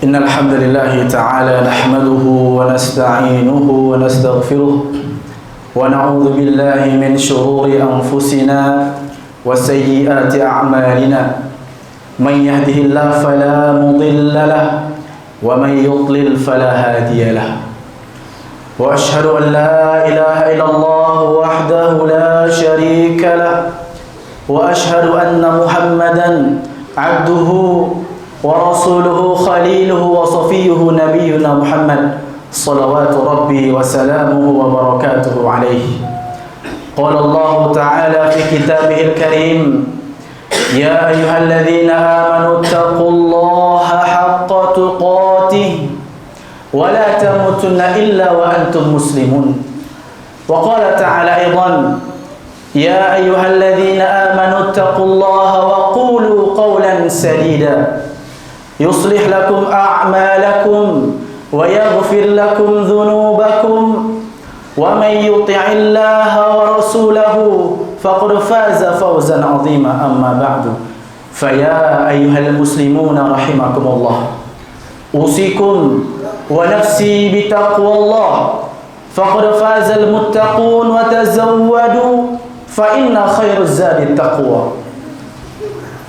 إن الحمد لله تعالى نحمده ونستعينه ونستغفره ونعوذ بالله من شرور أنفسنا وسيئات أعمالنا من يهده الله فلا مضل له ومن يضلل فلا هادي له وأشهد أن لا إله إلا الله وحده لا شريك له وأشهد أن محمدا عبده ورسوله خليله وصفيه نبينا محمد صلوات ربي وسلامه وبركاته عليه. قال الله تعالى في كتابه الكريم: يا أيها الذين آمنوا اتقوا الله حق تقاته ولا تموتن إلا وأنتم مسلمون. وقال تعالى أيضا: يا أيها الذين آمنوا اتقوا الله وقولوا قولا سديدا يصلح لكم أعمالكم ويغفر لكم ذنوبكم ومن يطع الله ورسوله فقد فاز فوزا عظيما. أما بعد فيا أيها المسلمون رحمكم الله، أوصيكم ونفسي بتقوى الله فقد فاز المتقون وتزودوا فإن خير الزاد التقوى.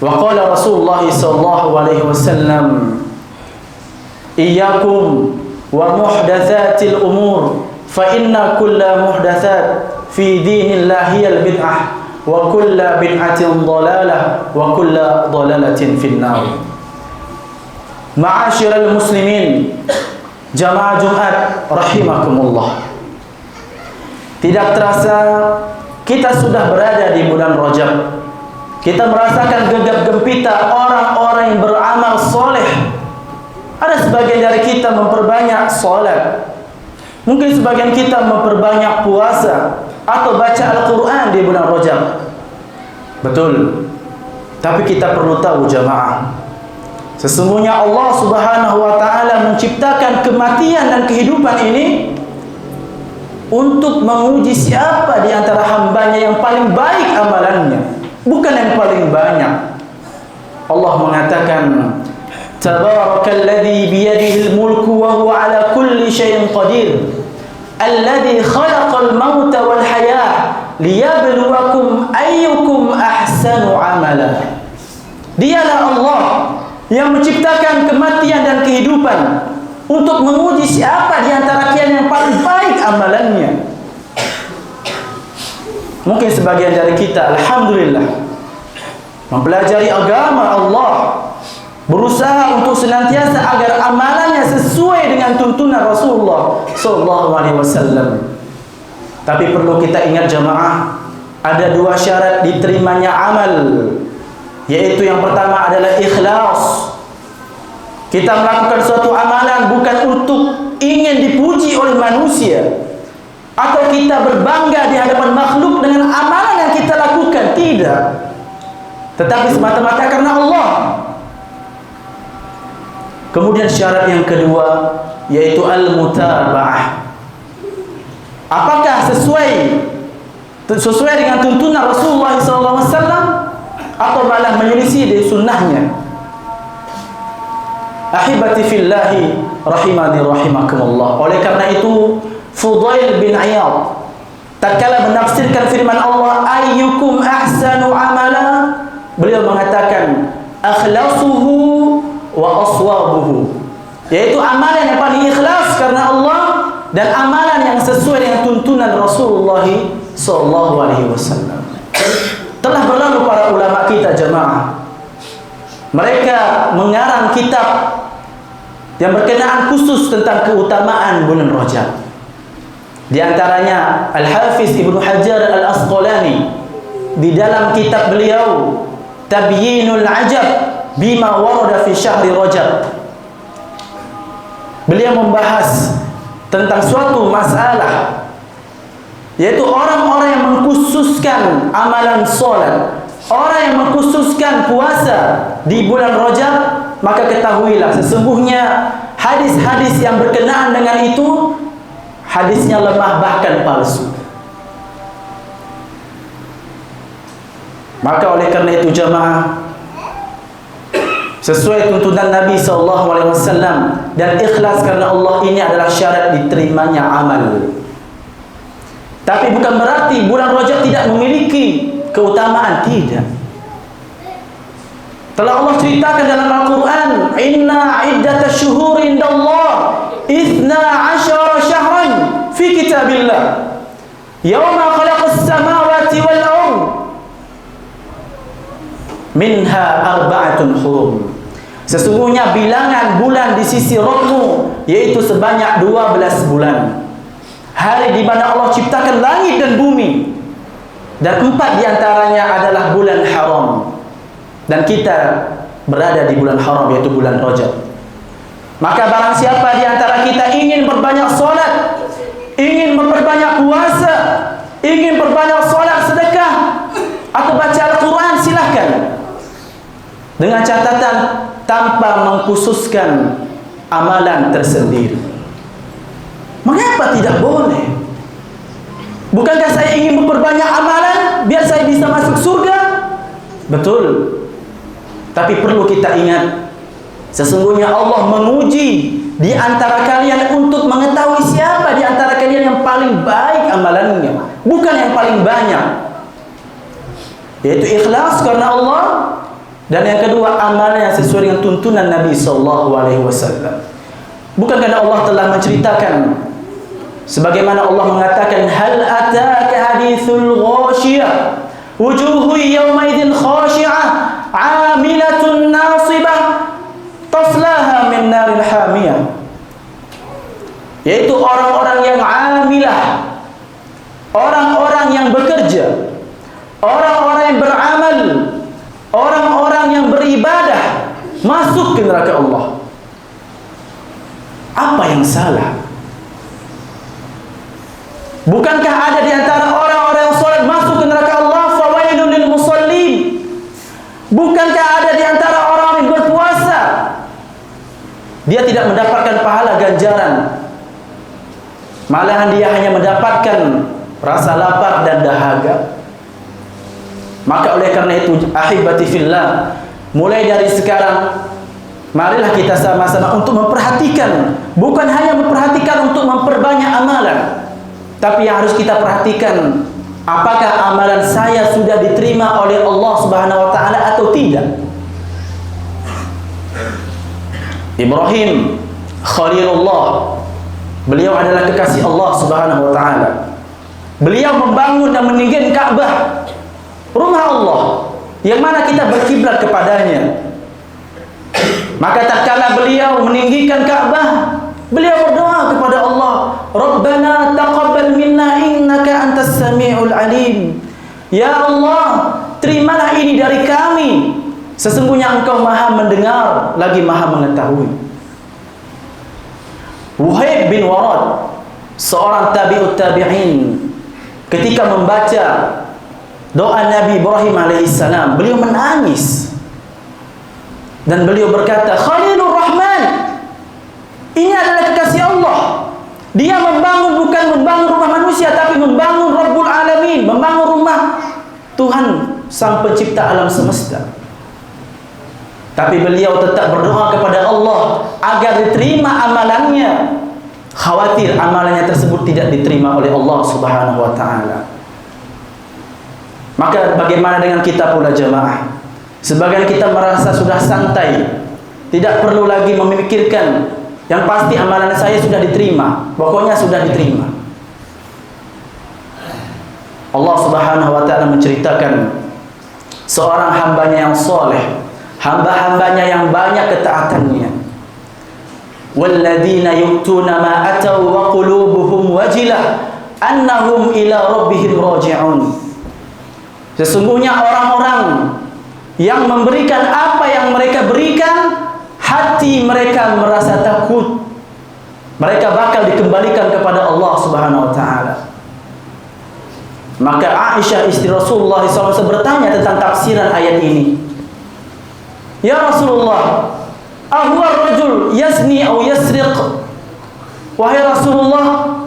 وقال رسول الله صلى الله عليه وسلم: إياكم ومحدثات الأمور فإن كل محدثات في دين الله هي البدعة وكل بدعة ضلالة وكل ضلالة في النار. معاشر المسلمين jamaah Jumat rahimakumullah, tidak terasa kita sudah berada di bulan Rajab. Kita merasakan gegap gempita orang-orang yang beramal soleh. Ada sebagian dari kita memperbanyak salat, mungkin sebagian kita memperbanyak puasa atau baca Al-Quran di bulan Rajab. Betul, tapi kita perlu tahu jamaah, sesungguhnya Allah Subhanahu wa ta'ala menciptakan kematian dan kehidupan ini untuk menguji siapa di antara hambanya yang paling baik amalannya, bukan yang paling banyak. Allah mengatakan: Tabarakalladzi biyadihil mulku wa huwa ala kulli syai'in qadir, alladzi khalaqal mauta wal hayah liyabluwakum ayyukum ahsanu amala. Dialah Allah yang menciptakan kematian dan kehidupan untuk menguji siapa di antara kalian yang paling baik amalannya. Mungkin sebagian dari kita, alhamdulillah, mempelajari agama Allah, berusaha untuk senantiasa agar amalannya sesuai dengan tuntunan Rasulullah SAW. Tapi perlu kita ingat jamaah, ada dua syarat diterimanya amal, yaitu yang pertama adalah ikhlas. Kita melakukan suatu amalan bukan untuk ingin dipuji oleh manusia atau kita berbangga di hadapan makhluk dengan amalan yang kita lakukan, tidak, tetapi semata-mata karena Allah. Kemudian syarat yang kedua yaitu al-mutaba'ah. Apakah sesuai dengan tuntunan Rasulullah SAW atau malah menyelisih dari sunnahnya? Ahibati fillahi rahimani rahimakumullah. Oleh karena itu Fudail bin Iyad tatkala menafsirkan firman Allah ayyukum ahsanu amala, beliau mengatakan akhlasuhu wa aswabuhu, yaitu amalan yang paling ikhlas karena Allah dan amalan yang sesuai dengan tuntunan Rasulullah SAW. Telah berlalu para ulama kita jamaah, mereka mengarang kitab yang berkenaan khusus tentang keutamaan bulan Rajab. Di antaranya Al-Hafiz Ibnu Hajar Al-Asqalani di dalam kitab beliau Tabyinul Ajab bima warada fi syahri Rajab, beliau membahas tentang suatu masalah, yaitu orang-orang yang mengkhususkan amalan salat, orang yang mengkhususkan puasa di bulan Rajab, maka ketahuilah sesungguhnya hadis-hadis yang berkenaan dengan itu hadisnya lemah bahkan palsu. Maka oleh karena itu jamaah, sesuai tuntunan Nabi SAW, dan ikhlas karena Allah, ini adalah syarat diterimanya amal. Tapi bukan berarti bulan Rajab tidak memiliki keutamaan, tidak. Telah Allah ceritakan dalam Al-Quran, inna iddatash syuhuri indallah 12 syahran fi kitabillah yawma khalaqas samawati wal ard minha arba'atun hurum. Sesungguhnya bilangan bulan di sisi Rabbmu yaitu sebanyak 12 bulan. Hari di mana Allah ciptakan langit dan bumi, dan 4 diantaranya adalah bulan haram. Dan kita berada di bulan haram, yaitu bulan Rajab. Maka barang siapa di antara kita ingin berbanyak salat, ingin memperbanyak puasa, ingin berbanyak salat, sedekah, atau baca Al-Quran, silahkan. Dengan catatan tanpa mengkhususkan amalan tersendiri. Mengapa tidak boleh? Bukankah saya ingin memperbanyak amalan biar saya bisa masuk surga? Betul. Tapi perlu kita ingat, sesungguhnya Allah menguji di antara kalian untuk mengetahui siapa di antara kalian yang paling baik amalannya, bukan yang paling banyak. Yaitu ikhlas karena Allah, dan yang kedua amalan yang sesuai dengan tuntunan Nabi SAW. Bukan karena Allah telah menceritakan, sebagaimana Allah mengatakan, hal ataka hadithul ghashiyah wujuhu yawma idzin khashi'ah 'amilatun nasibah taslaha min naril hamiyah. Yaitu orang-orang yang amilah, orang-orang yang bekerja, orang-orang yang beramal, orang-orang yang beribadah masuk ke neraka Allah. Apa yang salah? Bukankah ada di antara orang-orang yang salat masuk ke neraka Allah? Fawailun lil musallin. Bukankah ada di antara orang yang berpuasa, dia tidak mendapatkan pahala ganjaran, malahan dia hanya mendapatkan rasa lapar dan dahaga? Maka oleh karena itu, ahibati fillah, mulai dari sekarang marilah kita sama-sama untuk memperhatikan, bukan hanya memperhatikan untuk memperbanyak amalan, tapi yang harus kita perhatikan, apakah amalan saya sudah diterima oleh Allah Subhanahu wa taala atau tidak. Ibrahim Khalilullah, beliau adalah kekasih Allah Subhanahu wa taala. Beliau membangun dan meninggikan Ka'bah, rumah Allah, yang mana kita berkiblat kepadanya. Maka tatkala beliau meninggikan Ka'bah, beliau berdoa kepada Allah, Rabbana taqabbal minna innaka antas sami'ul alim. Ya Allah, terimalah ini dari kami, sesungguhnya Engkau Maha mendengar lagi Maha mengetahui. Wahib bin Warad, seorang tabi'ut tabi'in, ketika membaca doa Nabi Ibrahim alaihissalam, beliau menangis dan beliau berkata, Khalilur Rahman, ini adalah kekasih Allah. Dia membangun, bukan membangun rumah manusia, tapi membangun Rabbul Alamin, membangun rumah Tuhan Sang Pencipta alam semesta. Tapi beliau tetap berdoa kepada Allah agar diterima amalannya, khawatir amalannya tersebut tidak diterima oleh Allah Subhanahu wa taala. Maka bagaimana dengan kita pula jamaah? Sebagian kita merasa sudah santai, tidak perlu lagi memikirkan, yang pasti amalan saya sudah diterima, pokoknya sudah diterima. Allah Subhanahu wa taala menceritakan seorang hambanya yang soleh, hamba-hambanya yang banyak ketaatannya. Walladzina yu'tuna ma ataw wa qulubuhum wajilah annahum ila rabbihim raji'un. Sesungguhnya orang-orang yang memberikan apa yang mereka berikan, hati mereka merasa takut, mereka bakal dikembalikan kepada Allah Subhanahu wa taala. Maka Aisyah istri Rasulullah SAW bertanya tentang tafsiran ayat ini. Ya Rasulullah, ahwa rajul yazni atau yasriq? Wahai Rasulullah,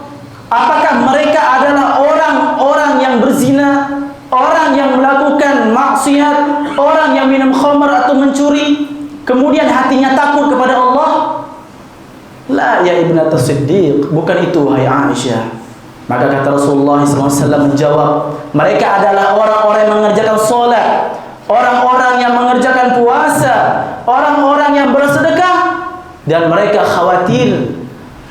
apakah mereka adalah orang-orang yang berzina, orang yang melakukan maksiat, orang yang minum khamar atau mencuri? kemudian hatinya takut kepada Allah? La ya ibnata Siddiq, bukan itu hai Aisyah. Maka kata Rasulullah SAW menjawab, mereka adalah orang-orang yang mengerjakan sholat, orang-orang yang mengerjakan puasa, orang-orang yang bersedekah, dan mereka khawatir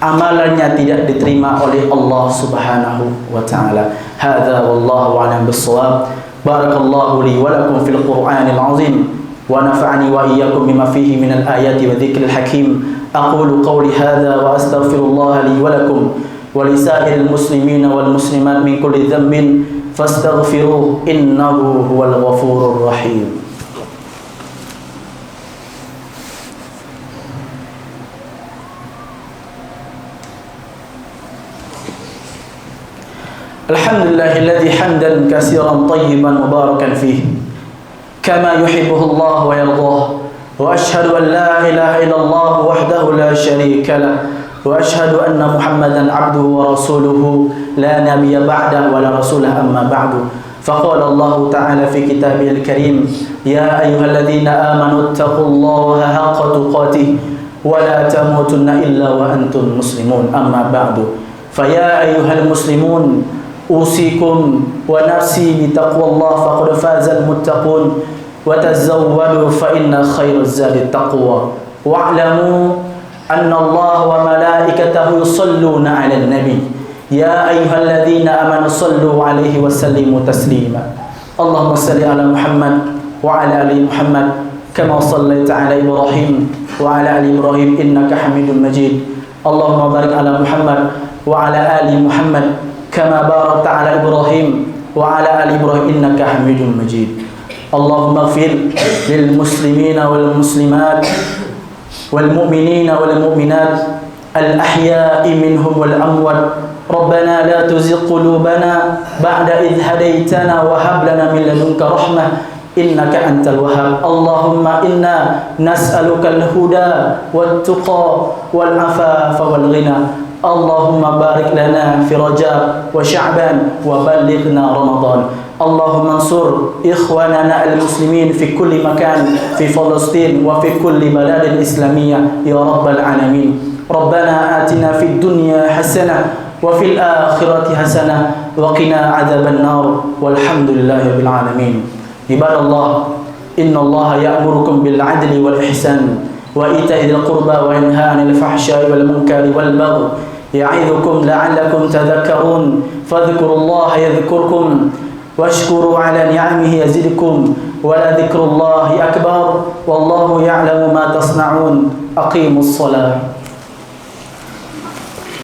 amalannya tidak diterima oleh Allah Subhanahu wa taala. Hadza wallahu a'lam bis-shawab. Barakallahu li wa lakum fil Qur'anil 'azim wa nafa'ani wa iyyakum bima fihi minal ayati wa dzikril hakim. Aqulu qawli hadza wa astaghfirullah li wa lakum wa lisa'iril muslimina wal muslimat min kulli dhanbin fastaghfiruhu innahu huwal ghafurur rahim. Alhamdulillahilladzi hamdan katsiran tayyiban mubarakan fihi kama yuhibbuhu Allah wa yardah. Wa ashhadu an la ilaha illallah wahdahu la syarika lah. Wa ashhadu anna Muhammadan abduhu wa rasuluhu la nabiyya ba'dahu wa la rasulah amma ba'du. Faqala Allah ta'ala fi kitabihil karim, ya ayyuhalladzina amanu ittaqullaha haqqa tuqatih wa la tamutunna illa wa antum muslimun. Amma ba'du. Fa ya ayyuhal muslimun usikum wa nafsi bitaqwallah faqad fazal muttaqun wa tazawwadu fa inna khairaz zadi taqwa wa'lamu anna Allah wa malaikatahu yusalluna 'alan nabi ya ayyuhalladzina amanu sallu 'alaihi wa sallimu taslima. Allahumma salli ala Muhammad wa ala ali Muhammad kama sallaita ala Ibrahim wa ala ali Ibrahim innaka Hamidum Majid. Allahumma barik ala Muhammad wa ala ali Muhammad kama barakta ala Ibrahim wa ala ali Ibrahim innaka Hamidum Majid. Allahumma ighfir lil muslimina wal muslimat wal mu'minina wal mu'minat al ahya'i minhum wal amwat. Rabbana la tuzigh qulubana ba'da idh hadaytana wa hab lana min ladunka rahmah innaka antal wahhab. Allahumma inna nas'aluka al huda wat tuqa wal afafa wal ghina. Allahumma barik lana fi Rajab wa Sya'ban wa ballighna Ramadan. Allahumma ansur ikhwanana al-muslimin fi kulli makan fi Palestin wa fi kulli baladin islamiyah ya rabbal alamin. Rabbana atina fid dunya hasanah wa fil akhirati hasanah wa qina adzaban nar walhamdulillahi rabbil alamin. Ibadallah, innallaha ya'murukum bil 'adli wal ihsan wa ita'i dzil qurba wa yanha 'anil fahsya'i wal munkari wal baghi ya'idukum la'allakum tadhakkarun. Fadhkurullaha yadhkurkum washkuru 'ala ni'amihi yazidkum wa la dzikrullahi akbar wallahu ya'lamu ma tasna'un. Aqimus shalah.